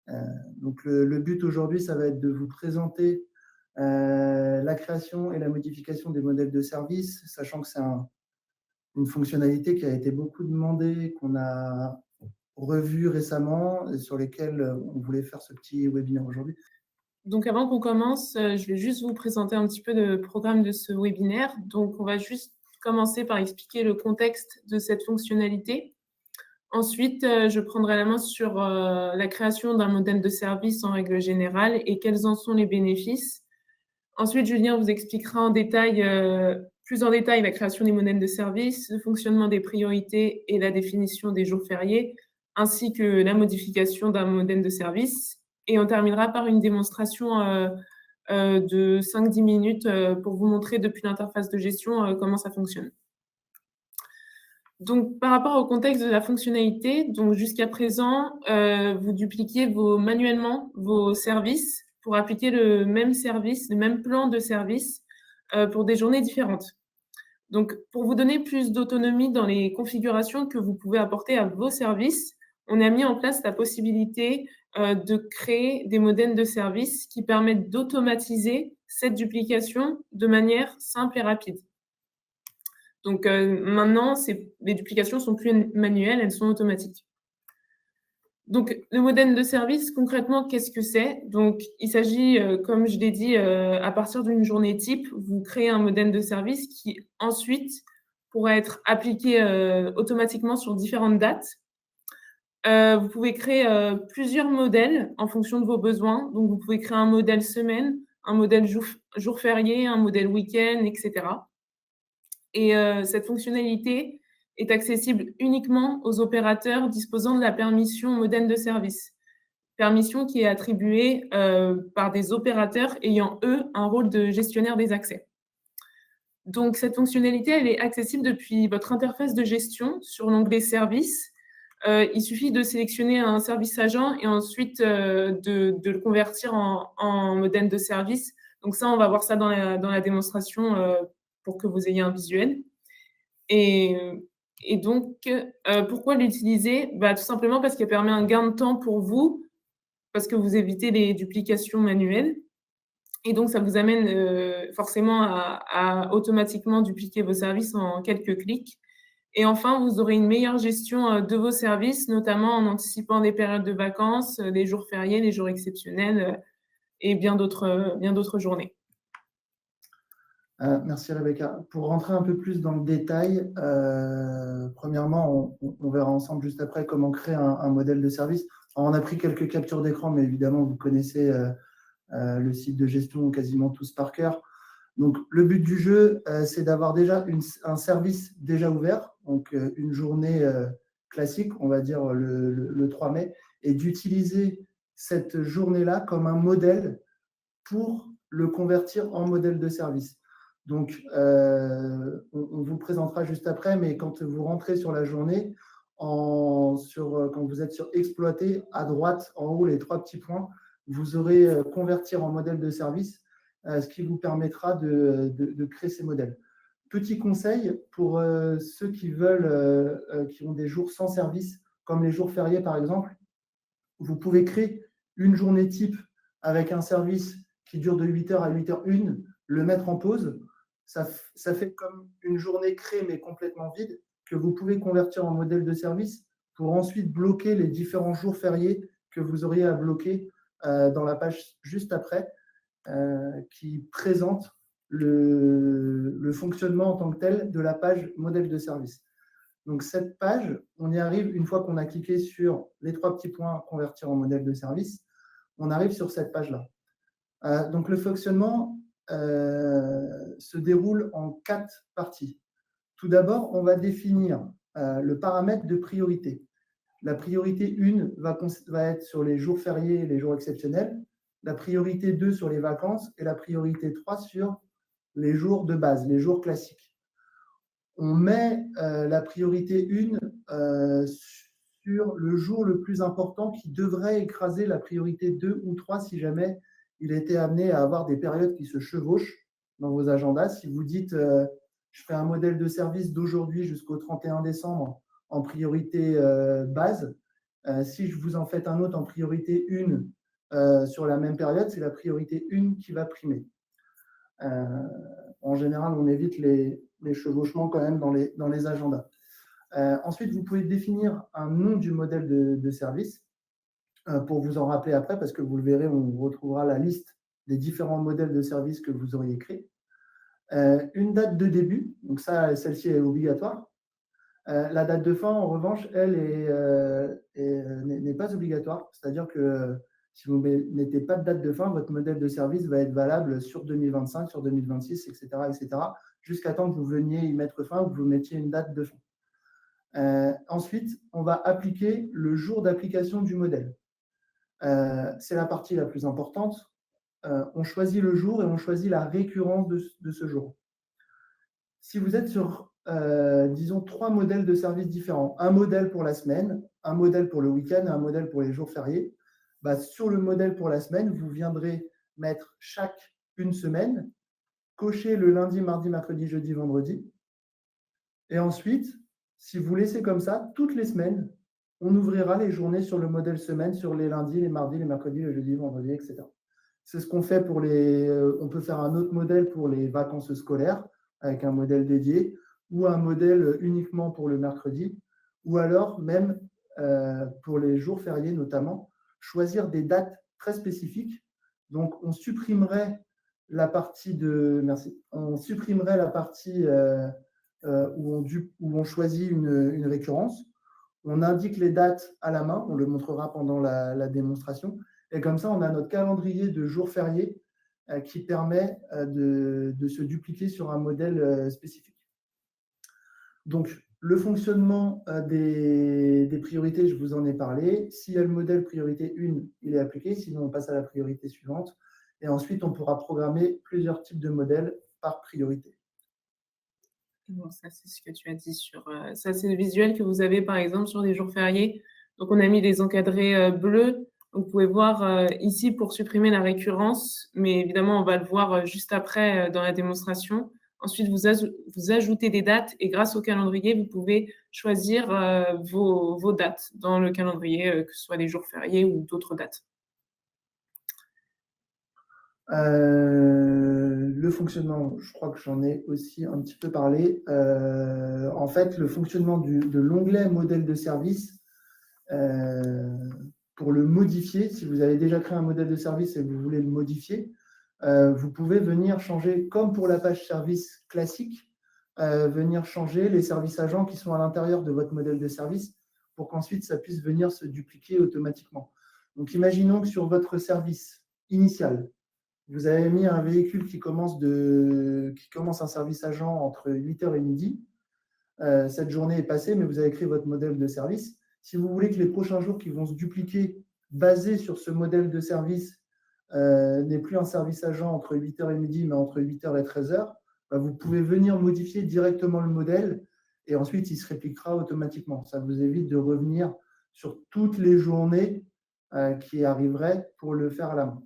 Euh, donc, le but aujourd'hui, ça va être de vous présenter la création et la modification des modèles de service, sachant que c'est une fonctionnalité qui a été beaucoup demandée, qu'on a revu récemment et sur lesquelles on voulait faire ce petit webinaire aujourd'hui. Donc avant qu'on commence, je vais juste vous présenter un petit peu le programme de ce webinaire. Donc on va juste commencer par expliquer le contexte de cette fonctionnalité. Ensuite, je prendrai la main sur la création d'un modèle de service en règle générale et quels en sont les bénéfices. Ensuite, Julien vous expliquera en détail, plus en détail la création des modèles de service, le fonctionnement des priorités et la définition des jours fériés, ainsi que la modification d'un modèle de service. Et on terminera par une démonstration de 5-10 minutes pour vous montrer depuis l'interface de gestion comment ça fonctionne. Donc, par rapport au contexte de la fonctionnalité, donc jusqu'à présent, vous dupliquiez manuellement vos services pour appliquer le même service, le même plan de service pour des journées différentes. Donc, pour vous donner plus d'autonomie dans les configurations que vous pouvez apporter à vos services, on a mis en place la possibilité de créer des modèles de services qui permettent d'automatiser cette duplication de manière simple et rapide. Donc maintenant, les duplications sont plus manuelles, elles sont automatiques. Donc le modèle de service, concrètement, qu'est-ce que c'est? Donc il s'agit, comme je l'ai dit, à partir d'une journée type, vous créez un modèle de service qui ensuite pourra être appliqué automatiquement sur différentes dates. Vous pouvez créer plusieurs modèles en fonction de vos besoins. Donc vous pouvez créer un modèle semaine, un modèle jour férié, un modèle week-end, etc. Et cette fonctionnalité est accessible uniquement aux opérateurs disposant de la permission modèle de service. Permission qui est attribuée par des opérateurs ayant, eux, un rôle de gestionnaire des accès. Donc cette fonctionnalité, elle est accessible depuis votre interface de gestion sur l'onglet Services. Il suffit de sélectionner un service agent et ensuite de le convertir en modèle de service. Donc ça, on va voir ça dans la démonstration pour que vous ayez un visuel. Et donc, pourquoi l'utiliser? Tout simplement parce qu'elle permet un gain de temps pour vous, parce que vous évitez les duplications manuelles et donc ça vous amène, forcément à automatiquement dupliquer vos services en quelques clics. Et enfin, vous aurez une meilleure gestion, de vos services, notamment en anticipant des périodes de vacances, les jours fériés, les jours exceptionnels, et bien d'autres journées. Merci Rebecca. Pour rentrer un peu plus dans le détail, premièrement, on verra ensemble juste après comment créer un modèle de service. Alors, on a pris quelques captures d'écran, mais évidemment, vous connaissez le site de gestion quasiment tous par cœur. Donc, le but du jeu, c'est d'avoir déjà un service déjà ouvert, donc une journée classique, on va dire le 3 mai, et d'utiliser cette journée-là comme un modèle pour le convertir en modèle de service. Donc, on vous présentera juste après, mais quand vous rentrez sur la journée, quand vous êtes sur exploiter, à droite, en haut, les 3 petits points, vous aurez convertir en modèle de service, ce qui vous permettra de créer ces modèles. Petit conseil pour ceux qui qui ont des jours sans service, comme les jours fériés par exemple, vous pouvez créer une journée type avec un service qui dure de 8h à 8h01, le mettre en pause. Ça fait comme une journée créée mais complètement vide que vous pouvez convertir en modèle de service pour ensuite bloquer les différents jours fériés que vous auriez à bloquer dans la page juste après qui présente le fonctionnement en tant que tel de la page modèle de service. Donc, cette page, on y arrive une fois qu'on a cliqué sur les 3 petits points convertir en modèle de service, on arrive sur cette page-là. Donc, le fonctionnement se déroule en 4 parties. Tout d'abord, on va définir le paramètre de priorité. La priorité 1 va être sur les jours fériés et les jours exceptionnels, la priorité 2 sur les vacances et la priorité 3 sur les jours de base, les jours classiques. On met la priorité 1 sur le jour le plus important qui devrait écraser la priorité 2 ou 3 si jamais il était amené à avoir des périodes qui se chevauchent dans vos agendas. Si vous dites je fais un modèle de service d'aujourd'hui jusqu'au 31 décembre en priorité base Si je vous en fais un autre en priorité 1 sur la même période, c'est la priorité 1 qui va primer. En général, on évite les chevauchements quand même dans les agendas. Ensuite, vous pouvez définir un nom du modèle de service pour vous en rappeler après, parce que vous le verrez, on retrouvera la liste des différents modèles de service que vous auriez créés. Une date de début, donc ça, celle-ci est obligatoire. La date de fin, en revanche, elle n'est pas obligatoire. C'est-à-dire que si vous ne mettez pas de date de fin, votre modèle de service va être valable sur 2025, sur 2026, etc., jusqu'à temps que vous veniez y mettre fin ou que vous mettiez une date de fin. Ensuite, on va appliquer le jour d'application du modèle. C'est la partie la plus importante. On choisit le jour et on choisit la récurrence de ce jour. Si vous êtes sur, disons, 3 modèles de services différents, un modèle pour la semaine, un modèle pour le week-end et un modèle pour les jours fériés, sur le modèle pour la semaine, vous viendrez mettre chaque une semaine, cocher le lundi, mardi, mercredi, jeudi, vendredi. Et ensuite, si vous laissez comme ça, toutes les semaines, on ouvrira les journées sur le modèle semaine, sur les lundis, les mardis, les mercredis, les jeudis, vendredis, etc. C'est ce qu'on fait pour les... on peut faire un autre modèle pour les vacances scolaires, avec un modèle dédié, ou un modèle uniquement pour le mercredi, ou alors même pour les jours fériés notamment, choisir des dates très spécifiques. Donc, on supprimerait la partie où on choisit une récurrence. On indique les dates à la main, on le montrera pendant la démonstration. Et comme ça, on a notre calendrier de jours fériés qui permet de se dupliquer sur un modèle spécifique. Donc, le fonctionnement des priorités, je vous en ai parlé. S'il y a le modèle priorité 1, il est appliqué, sinon on passe à la priorité suivante. Et ensuite, on pourra programmer plusieurs types de modèles par priorité. Bon, ça, c'est ce que tu as dit sur... ça, c'est le visuel que vous avez, par exemple, sur les jours fériés. Donc, on a mis les encadrés bleus. Donc, vous pouvez voir ici pour supprimer la récurrence, mais évidemment, on va le voir juste après dans la démonstration. Ensuite, vous ajoutez des dates et grâce au calendrier, vous pouvez choisir vos dates dans le calendrier, que ce soit les jours fériés ou d'autres dates. Le fonctionnement, je crois que j'en ai aussi un petit peu parlé. En fait, le fonctionnement de l'onglet modèle de service, pour le modifier, si vous avez déjà créé un modèle de service et que vous voulez le modifier, vous pouvez venir changer, comme pour la page service classique, venir changer les services agents qui sont à l'intérieur de votre modèle de service pour qu'ensuite ça puisse venir se dupliquer automatiquement. Donc, imaginons que sur votre service initial, vous avez mis un véhicule qui commence un service agent entre 8h et midi. Cette journée est passée, mais vous avez créé votre modèle de service. Si vous voulez que les prochains jours qui vont se dupliquer, basés sur ce modèle de service, n'aient plus un service agent entre 8h et midi, mais entre 8h et 13h, vous pouvez venir modifier directement le modèle et ensuite, il se répliquera automatiquement. Ça vous évite de revenir sur toutes les journées qui arriveraient pour le faire à la main.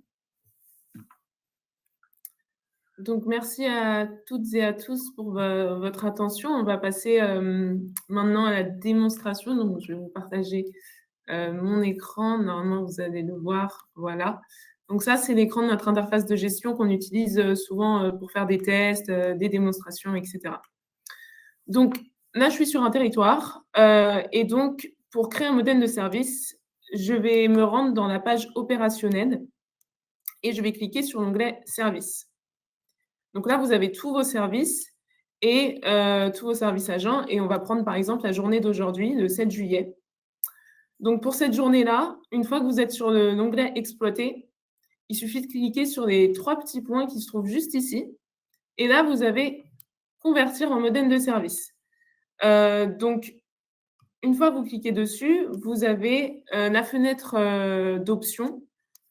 Donc, merci à toutes et à tous pour votre attention. On va passer maintenant à la démonstration. Donc, je vais vous partager mon écran. Normalement, vous allez le voir. Voilà. Donc, ça, c'est l'écran de notre interface de gestion qu'on utilise souvent pour faire des tests, des démonstrations, etc. Donc, là, je suis sur un territoire. Et donc, pour créer un modèle de service, je vais me rendre dans la page opérationnelle et je vais cliquer sur l'onglet « Services ». Donc là, vous avez tous vos services et tous vos services agents. Et on va prendre, par exemple, la journée d'aujourd'hui, le 7 juillet. Donc, pour cette journée-là, une fois que vous êtes sur l'onglet « Exploiter », il suffit de cliquer sur les 3 petits points qui se trouvent juste ici. Et là, vous avez « Convertir en modèle de service ». Donc, une fois que vous cliquez dessus, vous avez la fenêtre d'options.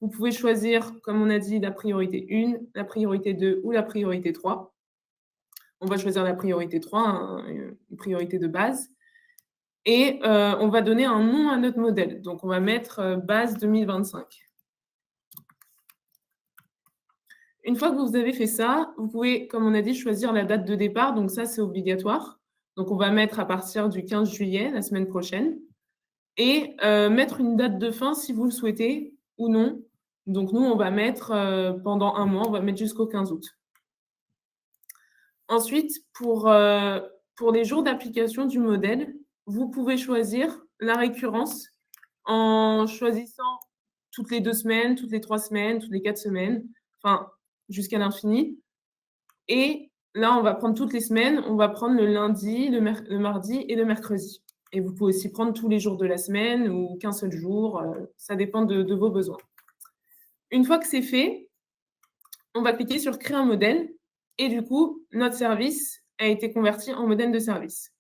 Vous pouvez choisir, comme on a dit, la priorité 1, la priorité 2 ou la priorité 3. On va choisir la priorité 3, une priorité de base. Et on va donner un nom à notre modèle. Donc, on va mettre base 2025. Une fois que vous avez fait ça, vous pouvez, comme on a dit, choisir la date de départ. Donc, ça, c'est obligatoire. Donc, on va mettre à partir du 15 juillet, la semaine prochaine. et mettre une date de fin si vous le souhaitez ou non. Donc nous, on va mettre pendant 1 mois, on va mettre jusqu'au 15 août. Ensuite, pour les jours d'application du modèle, vous pouvez choisir la récurrence en choisissant toutes les 2 semaines, toutes les 3 semaines, toutes les 4 semaines, enfin jusqu'à l'infini. Et là, on va prendre toutes les semaines, on va prendre le lundi, le mardi et le mercredi. Et vous pouvez aussi prendre tous les jours de la semaine ou qu'un seul jour, ça dépend de vos besoins. Une fois que c'est fait, on va cliquer sur créer un modèle et du coup, notre service a été converti en modèle de service.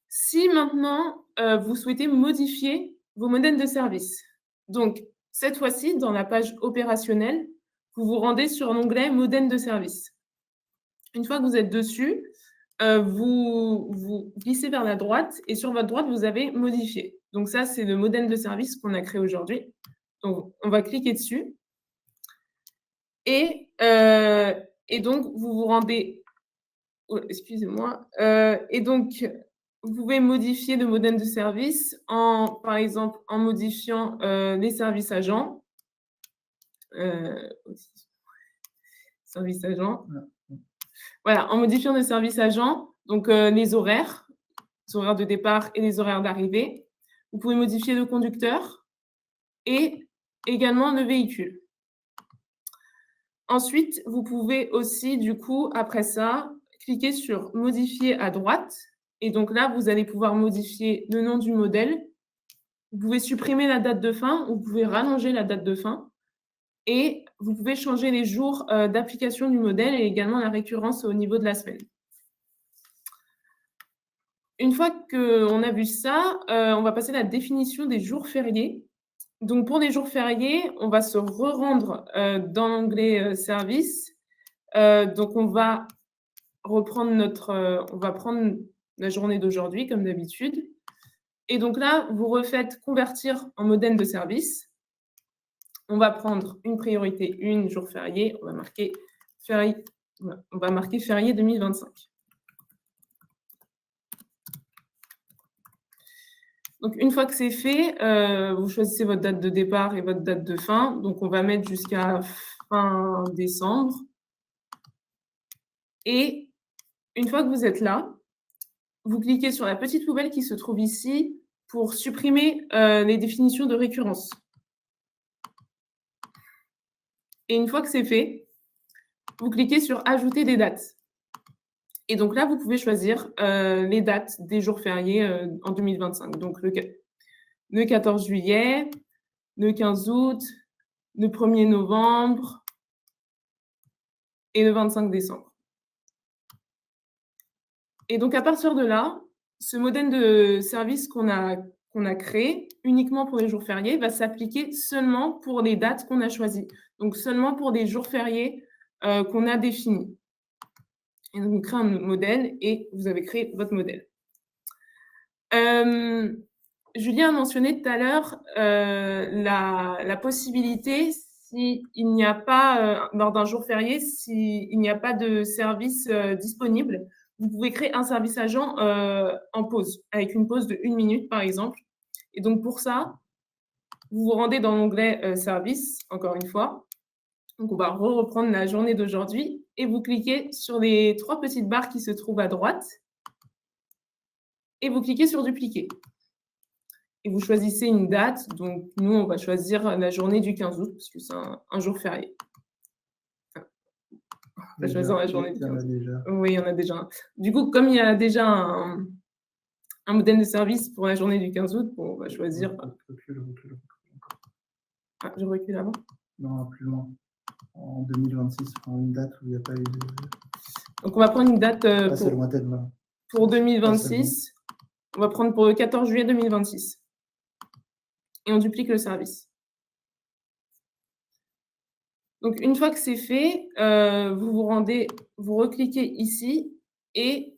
Si maintenant, vous souhaitez modifier vos modèles de service, donc cette fois-ci, dans la page opérationnelle, vous vous rendez sur l'onglet modèle de service. Une fois que vous êtes dessus, vous glissez vers la droite et sur votre droite, vous avez modifier. Donc ça, c'est le modèle de service qu'on a créé aujourd'hui. Donc, on va cliquer dessus. Et donc, vous vous rendez... Oh, excusez-moi. Et donc, vous pouvez modifier le modèle de service par exemple, en modifiant les services agents. Services agents. Voilà, en modifiant les services agents, donc les horaires de départ et les horaires d'arrivée. Vous pouvez modifier le conducteur et également le véhicule. Ensuite, vous pouvez aussi, du coup, après ça, cliquer sur « Modifier » à droite. Et donc là, vous allez pouvoir modifier le nom du modèle. Vous pouvez supprimer la date de fin, ou vous pouvez rallonger la date de fin. Et vous pouvez changer les jours d'application du modèle et également la récurrence au niveau de la semaine. Une fois qu'on a vu ça, on va passer à la définition des jours fériés. Donc, pour les jours fériés, on va se re-rendre dans l'onglet service. Donc, on va reprendre on va prendre la journée d'aujourd'hui, comme d'habitude. Et donc là, vous refaites convertir en modèle de service. On va prendre une priorité 1, jour férié. On va marquer férié 2025. Donc, une fois que c'est fait, vous choisissez votre date de départ et votre date de fin. Donc, on va mettre jusqu'à fin décembre. Et une fois que vous êtes là, vous cliquez sur la petite poubelle qui se trouve ici pour supprimer les définitions de récurrence. Et une fois que c'est fait, vous cliquez sur « Ajouter des dates ». Et donc là, vous pouvez choisir les dates des jours fériés en 2025. Donc, le 14 juillet, le 15 août, le 1er novembre et le 25 décembre. Et donc, à partir de là, ce modèle de service qu'on a créé uniquement pour les jours fériés va s'appliquer seulement pour les dates qu'on a choisies. Donc, seulement pour des jours fériés qu'on a définis. Et donc, vous créez un modèle et vous avez créé votre modèle. Julien a mentionné tout à l'heure la possibilité, s'il n'y a pas, lors d'un jour férié, s'il n'y a pas de service disponible, vous pouvez créer un service agent en pause, avec une pause de 1 minute, par exemple. Et donc, pour ça, vous vous rendez dans l'onglet service, encore une fois. Donc, on va reprendre la journée d'aujourd'hui et vous cliquez sur les 3 petites barres qui se trouvent à droite et vous cliquez sur dupliquer. Et vous choisissez une date. Donc, nous, on va choisir la journée du 15 août parce que c'est un jour férié. Enfin, on va choisir la journée du 15 août. Oui, il y en a déjà un. Du coup, comme il y a déjà un modèle de service pour la journée du 15 août, bon, on va choisir... Recule. Ah, je recule avant? Non, plus loin. En 2026, prendre une date où il n'y a pas eu de... Donc, on va prendre une date pour 2026. On va prendre pour le 14 juillet 2026. Et on duplique le service. Donc, une fois que c'est fait, vous recliquez ici et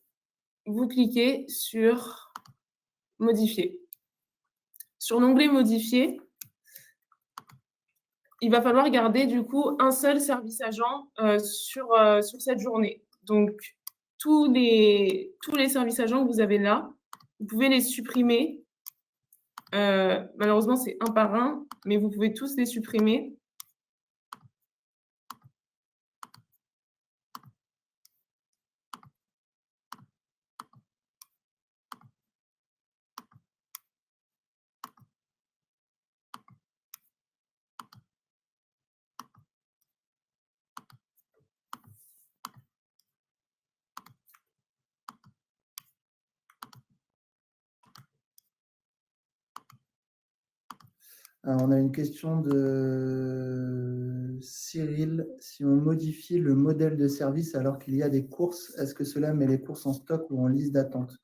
vous cliquez sur « Modifier ». Sur l'onglet « Modifier », il va falloir garder du coup un seul service agent sur cette journée. Donc, tous les services agents que vous avez là, vous pouvez les supprimer Malheureusement, c'est un par un, mais vous pouvez tous les supprimer. Alors, on a une question de Cyril. Si on modifie le modèle de service alors qu'il y a des courses, est-ce que cela met les courses en stock ou en liste d'attente?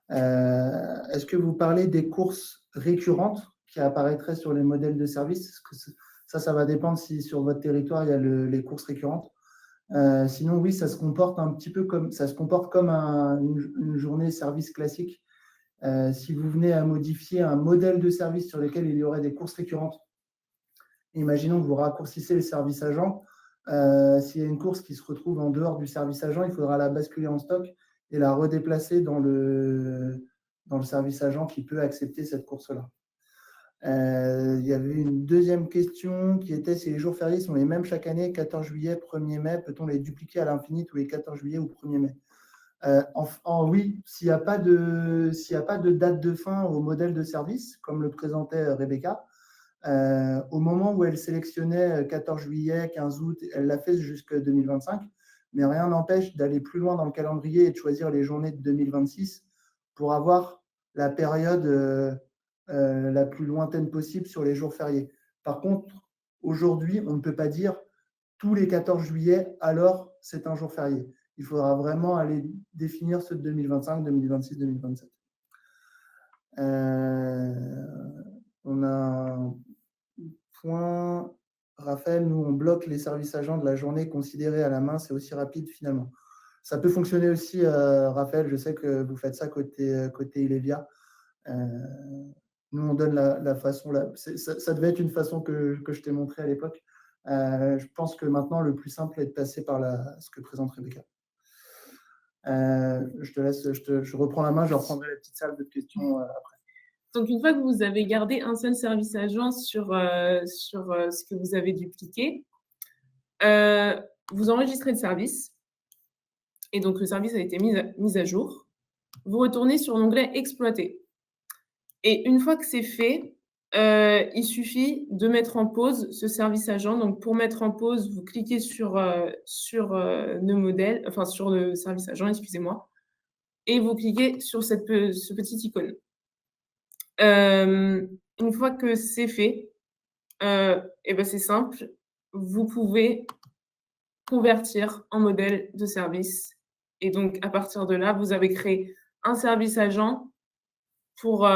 Est-ce que vous parlez des courses récurrentes qui apparaîtraient sur les modèles de service? Est-ce que ça va dépendre si sur votre territoire, il y a les courses récurrentes. Sinon, oui, ça se comporte un petit peu comme une journée service classique. Si vous venez à modifier un modèle de service sur lequel il y aurait des courses récurrentes, imaginons que vous raccourcissez le service agent. S'il y a une course qui se retrouve en dehors du service agent, il faudra la basculer en stock et la redéplacer dans le service agent qui peut accepter cette course-là. Il y avait une deuxième question qui était si les jours fériés sont les mêmes chaque année, 14 juillet, 1er mai, peut-on les dupliquer à l'infini tous les 14 juillet ou 1er mai? Oui, s'il n'y a pas de date de fin au modèle de service, comme le présentait Rebecca, au moment où elle sélectionnait 14 juillet, 15 août, elle l'a fait jusqu'à 2025, mais rien n'empêche d'aller plus loin dans le calendrier et de choisir les journées de 2026 pour avoir la période la plus lointaine possible sur les jours fériés. Par contre, aujourd'hui, on ne peut pas dire tous les 14 juillet, alors c'est un jour férié. Il faudra vraiment aller définir ceux de 2025, 2026, 2027. On a un point, Raphaël, nous on bloque les services agents de la journée considérés à la main, c'est aussi rapide finalement. Ça peut fonctionner aussi, Raphaël, je sais que vous faites ça côté Ilevia. Nous on donne la façon, ça devait être une façon que je t'ai montré à l'époque. Je pense que maintenant le plus simple est de passer par ce que présente Rebecca. Je te laisse, je reprends la main, je reprendrai la petite salle de questions après. Donc, une fois que vous avez gardé un seul service agent sur ce que vous avez dupliqué, vous enregistrez le service. Et donc, le service a été mis à jour. Vous retournez sur l'onglet « Exploiter ». Et une fois que c'est fait, il suffit de mettre en pause ce service agent. Donc, pour mettre en pause, vous cliquez sur le modèle, enfin sur le service agent, excusez-moi, et vous cliquez sur ce petit icône. Une fois que c'est fait, et ben c'est simple, vous pouvez convertir en modèle de service. Et donc, à partir de là, vous avez créé un service agent pour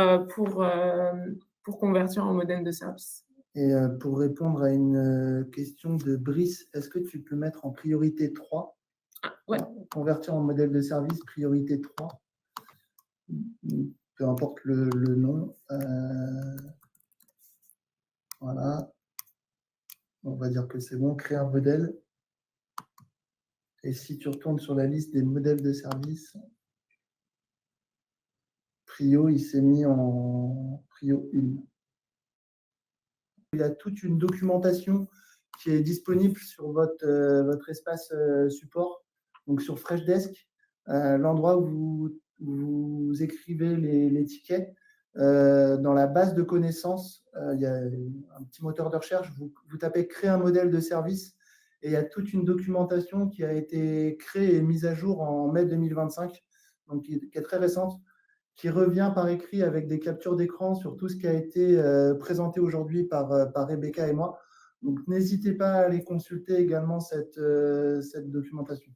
convertir en modèle de service. Et pour répondre à une question de Brice, est-ce que tu peux mettre en priorité 3 ? Ouais. Convertir en modèle de service, priorité 3. Peu importe le nom. Voilà. On va dire que c'est bon. Créer un modèle. Et si tu retournes sur la liste des modèles de service, Prio, il s'est mis en Prio 1. Il y a toute une documentation qui est disponible sur votre espace support, donc sur Freshdesk, l'endroit où vous écrivez les tickets. Dans la base de connaissances, il y a un petit moteur de recherche, vous tapez « Créer un modèle de service » et il y a toute une documentation qui a été créée et mise à jour en mai 2025, donc qui est très récente, qui revient par écrit avec des captures d'écran sur tout ce qui a été présenté aujourd'hui par Rebecca et moi. Donc, n'hésitez pas à aller consulter également cette documentation.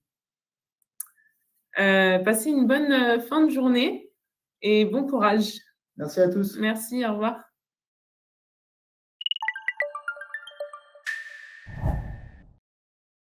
Passez une bonne fin de journée et bon courage. Merci à tous. Merci, au revoir.